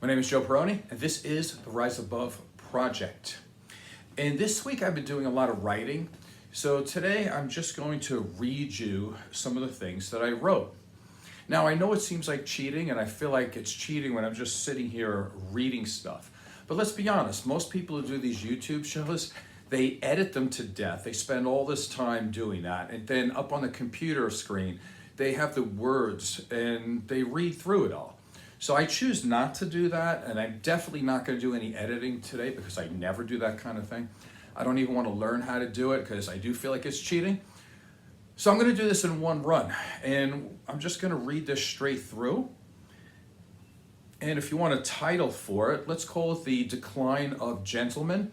My name is Joe Peroni, and this is the Rise Above Project. And this week I've been doing a lot of writing, so today I'm just going to read you some of the things that I wrote. Now I know it seems like cheating, and I feel like it's cheating when I'm just sitting here reading stuff. But let's be honest, most people who do these YouTube shows, they edit them to death. They spend all this time doing that, and then up on the computer screen, they have the words and they read through it all. So I choose not to do that, and I'm definitely not going to do any editing today because I never do that kind of thing. I don't even want to learn how to do it because I do feel like it's cheating. So I'm going to do this in one run, and I'm just going to read this straight through. And if you want a title for it, let's call it The Decline of Gentlemen.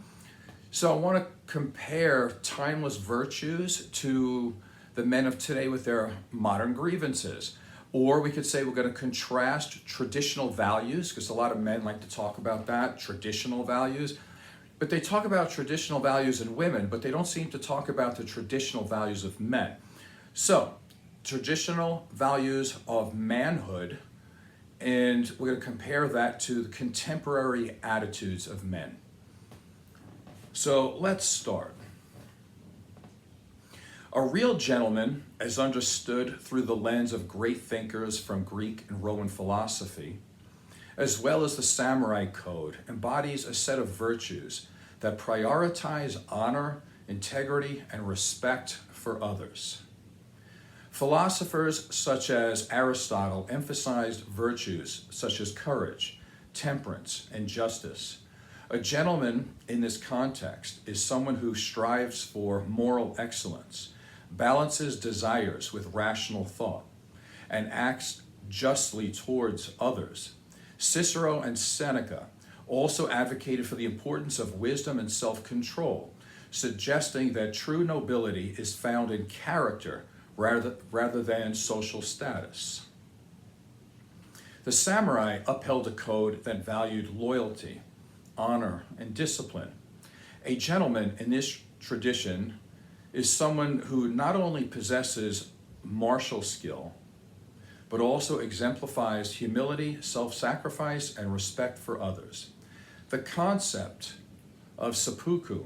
So I want to compare timeless virtues to the men of today with their modern grievances. Or we could say we're going to contrast traditional values, because a lot of men like to talk about that, traditional values. But they talk about traditional values in women, but they don't seem to talk about the traditional values of men. So, traditional values of manhood, and we're going to compare that to the contemporary attitudes of men. So, let's start. A real gentleman, as understood through the lens of great thinkers from Greek and Roman philosophy, as well as the samurai code, embodies a set of virtues that prioritize honor, integrity, and respect for others. Philosophers such as Aristotle emphasized virtues such as courage, temperance, and justice. A gentleman in this context is someone who strives for moral excellence, balances desires with rational thought, and acts justly towards others. Cicero and Seneca also advocated for the importance of wisdom and self-control, suggesting that true nobility is found in character rather than social status. The samurai upheld a code that valued loyalty, honor, and discipline. A gentleman in this tradition is someone who not only possesses martial skill, but also exemplifies humility, self-sacrifice, and respect for others. The concept of seppuku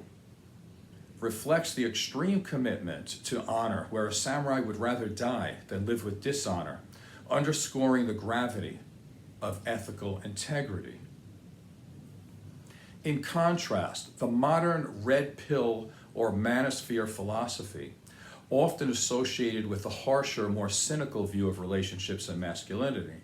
reflects the extreme commitment to honor, where a samurai would rather die than live with dishonor, underscoring the gravity of ethical integrity. In contrast, the modern red pill or manosphere philosophy, often associated with the harsher, more cynical view of relationships and masculinity,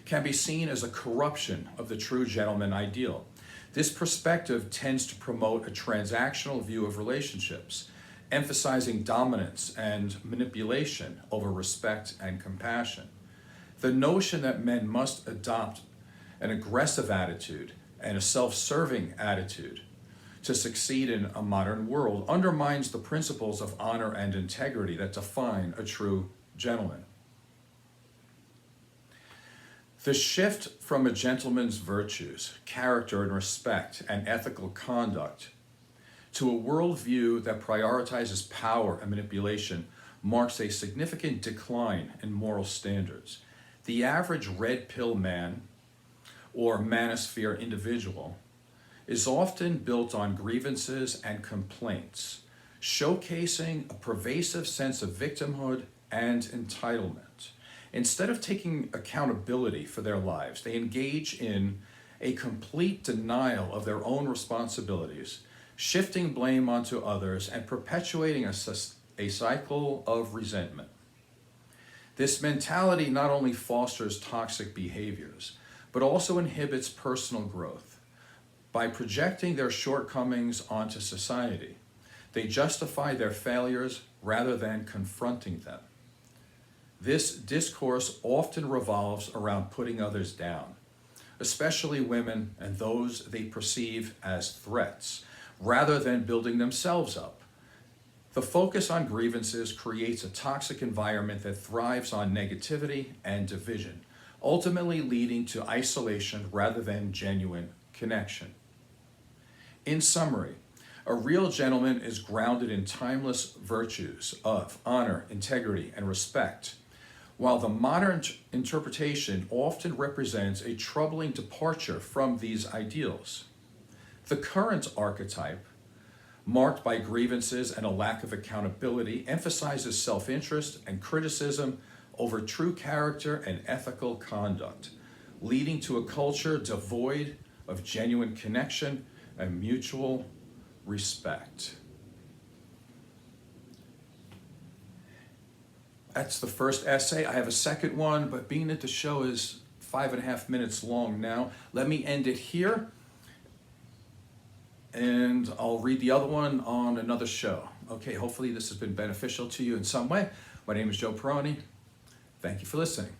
can be seen as a corruption of the true gentleman ideal. This perspective tends to promote a transactional view of relationships, emphasizing dominance and manipulation over respect and compassion. The notion that men must adopt an aggressive attitude and a self-serving attitude to succeed in a modern world undermines the principles of honor and integrity that define a true gentleman. The shift from a gentleman's virtues, character and respect, and ethical conduct to a worldview that prioritizes power and manipulation marks a significant decline in moral standards. The average red pill man or manosphere individual is often built on grievances and complaints, showcasing a pervasive sense of victimhood and entitlement. Instead of taking accountability for their lives, they engage in a complete denial of their own responsibilities, shifting blame onto others and perpetuating a cycle of resentment. This mentality not only fosters toxic behaviors, but also inhibits personal growth. By projecting their shortcomings onto society, they justify their failures rather than confronting them. This discourse often revolves around putting others down, especially women and those they perceive as threats, rather than building themselves up. The focus on grievances creates a toxic environment that thrives on negativity and division, ultimately leading to isolation rather than genuine connection. In summary, a real gentleman is grounded in timeless virtues of honor, integrity, and respect, while the modern interpretation often represents a troubling departure from these ideals. The current archetype, marked by grievances and a lack of accountability, emphasizes self-interest and criticism over true character and ethical conduct, leading to a culture devoid of genuine connection and mutual respect. That's the first essay. I have a second one, but being that the show is 5.5 minutes long now, let me end it here, and I'll read the other one on another show. Okay, hopefully this has been beneficial to you in some way. My name is Joe Peroni. Thank you for listening.